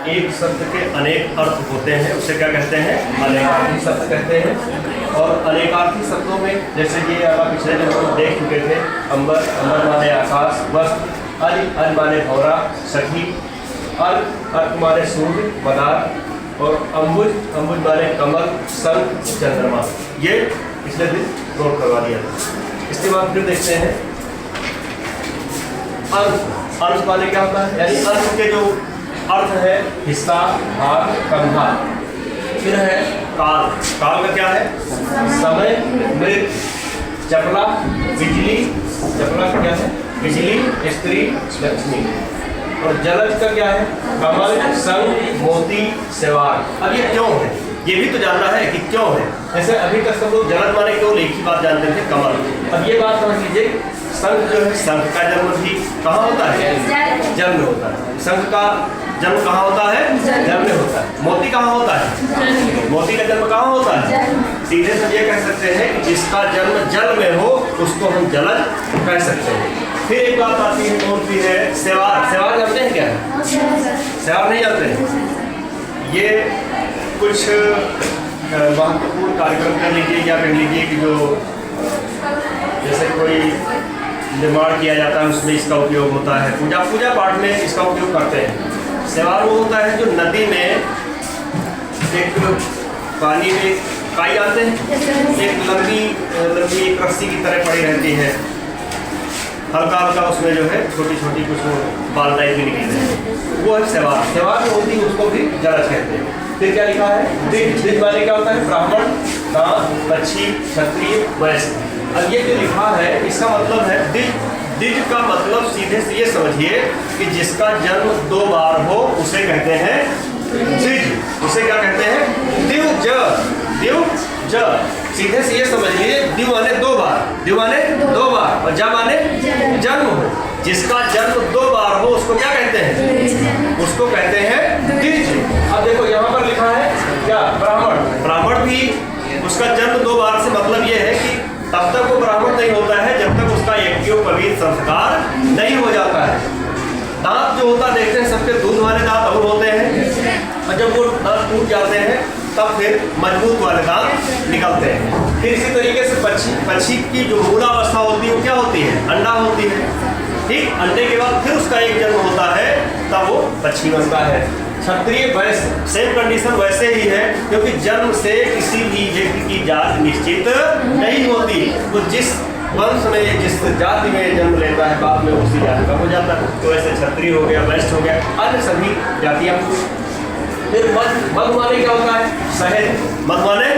एक शब्द के अनेक अर्थ होते हैं, उसे क्या कहते हैं? अनेकार्थी शब्द कहते हैं। और अनेकार्थी शब्दों में जैसे ये आप पिछले दिन हम देख चुके थे, अंबर, अंबर माने आकाश, वस्त्र, अल माने भौरा, सखी, अर्क माने सूर्य, पदार्थ, और अम्बुज, अम्बुज माने कमल, शंख, चंद्रमा। ये पिछले दिन नोट करवा दिया था। इसके बाद फिर देखते हैं अंश। अंश माने क्या होता है? यानी अंश के जो अर्थ है हिस्सा, भाग, कंधा। फिर है काल। काल का क्या है? समय, मृत, चपला, बिजली। चपला का क्या है? बिजली, स्त्री, लक्ष्मी। और जलज का क्या है? कमल, संग, मोती, सेवार। अब ये क्यों है ये भी तो जानना है कि क्यों है। जैसे अभी तक सब लोग जलज माने केवल एक ही बात जानते थे, कमल। अब ये बात समझ लीजिए, संघ जो है, संघ का जन्म भी कहाँ होता है? जल में होता है। संघ का जन्म कहाँ होता है? जल में होता है। मोती कहाँ होता है? मोती का जन्म कहाँ होता है? सीधे से ये कह सकते हैं कि जिसका जन्म जल में हो उसको हम जलज कह सकते हैं। फिर एक बात आती है, कौन सी है? सेवार। सेवार जानते हैं क्या? सेवार नहीं जानते हैं? ये कुछ महत्वपूर्ण कार्यक्रम कर लीजिए या कह लीजिए कि जो जैसे कोई निर्माण किया जाता है उसमें इसका उपयोग होता है। पूजा पाठ में इसका उपयोग करते हैं। सेवार वो होता है जो नदी में एक पानी में काई आते हैं, एक लंबी एक रस्सी की तरह पड़ी रहती है, हल्का हल्का उसमें जो है छोटी छोटी कुछ बाल टाइप भी निकलते हैं, वो है सेवार। सेवार जो होती है उसको भी जलज कहते हैं। फिर क्या लिखा है? द्विज। द्विज वाले क्या होता है? ब्राह्मण, दास, पक्षी, क्षत्रिय, वैश्य। अब ये जो लिखा है इसका मतलब है द्विज। द्विज का मतलब सीधे से ये समझिए कि जिसका जन्म 2 बार हो उसे कहते हैं द्विज। उसे क्या कहते हैं? द्विज। द्विज सीधे से ये समझ लीजिए, द्वि माने 2 बार, द्वि माने 2 बार, और ज माने जन्म हो। जिसका जन्म 2 बार हो उसको क्या कहते हैं? उसको कहते हैं द्विज। अब देखो यहाँ पर लिखा है क्या? ब्राह्मण। ब्राह्मण भी उसका जन्म 2 बार से मतलब ये है कि तब तक वो ब्राह्मण नहीं होता है जब तक उसका यज्ञोपवीत संस्कार नहीं हो जाता है। दांत जो होता देखते हैं सबके दूध वाले दांत और होते हैं, और जब वो दांत टूट जाते हैं तब फिर मजबूत वाले दांत निकलते हैं। फिर इसी तरीके से पक्षी की जो मूलावस्था होती है वो क्या होती है? अंडा होती है। ठीक, अंडे के बाद फिर उसका एक जन्म होता है, तब वो पक्षी बनता है। क्षत्रिय, वैश्य, सेम कंडीशन वैसे ही है, क्योंकि जन्म से किसी भी व्यक्ति की जात निश्चित नहीं होती। तो जिस वंश में, जिस जाति में जन्म लेता है बाद में उसी जाति का हो जाता है। तो ऐसे क्षत्रिय हो गया, वैश्य हो गया, अन्य सभी जातियां। फिर मध माने क्या होता है? शहद। मध माने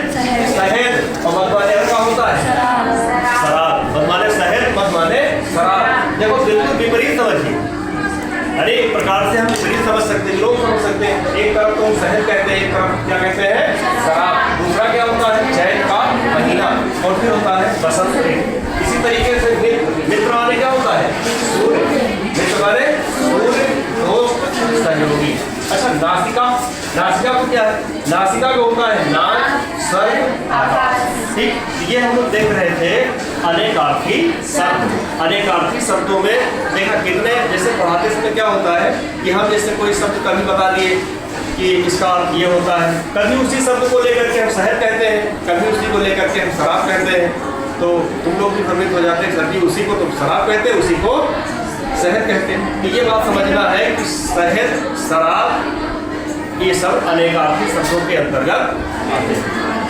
शहद, और मध माने क्या होता है? शराब। मध माने शहद, मध माने शराब। देखो बिल्कुल विपरीत समझिए। अरे एक प्रकार से हम विपरीत समझ सकते हैं, लोग समझ सकते हैं। एक तरफ तो शहद कहते हैं, एक तरफ क्या कहते हैं? शराब। दूसरा क्या होता है? चैत का महीना। और फिर होता है बसंत ऋतु। इसी तरीके से मित्र माने क्या होता है? सूर्य। मित्र माने सूर्य, दोस्त, सहयोगी। अच्छा, नासिका। नासिका को क्या है? नासिका को होता है नाक, स्वर्ग, आकाश। ठीक, ये हम लोग देख रहे थे अनेकार्थी शब्द। अनेकार्थी शब्दों में देखा कितने, जैसे पढ़ाते समय क्या होता है कि हम जैसे कोई शब्द कभी बता दिए कि इसका अर्थ ये होता है, कभी उसी शब्द को लेकर के हम शहद कहते हैं, कभी उसी को लेकर के हम शराब कहते हैं। तो तुम लोग भी भ्रमित हो जाते हैं, सर जी उसी को तुम शराब कहते हैं, उसी को शहद कहते हैं। तो ये बात समझना है कि शहद, शराब, ये सब अनेकार्थी शब्दों के अंतर्गत आते हैं।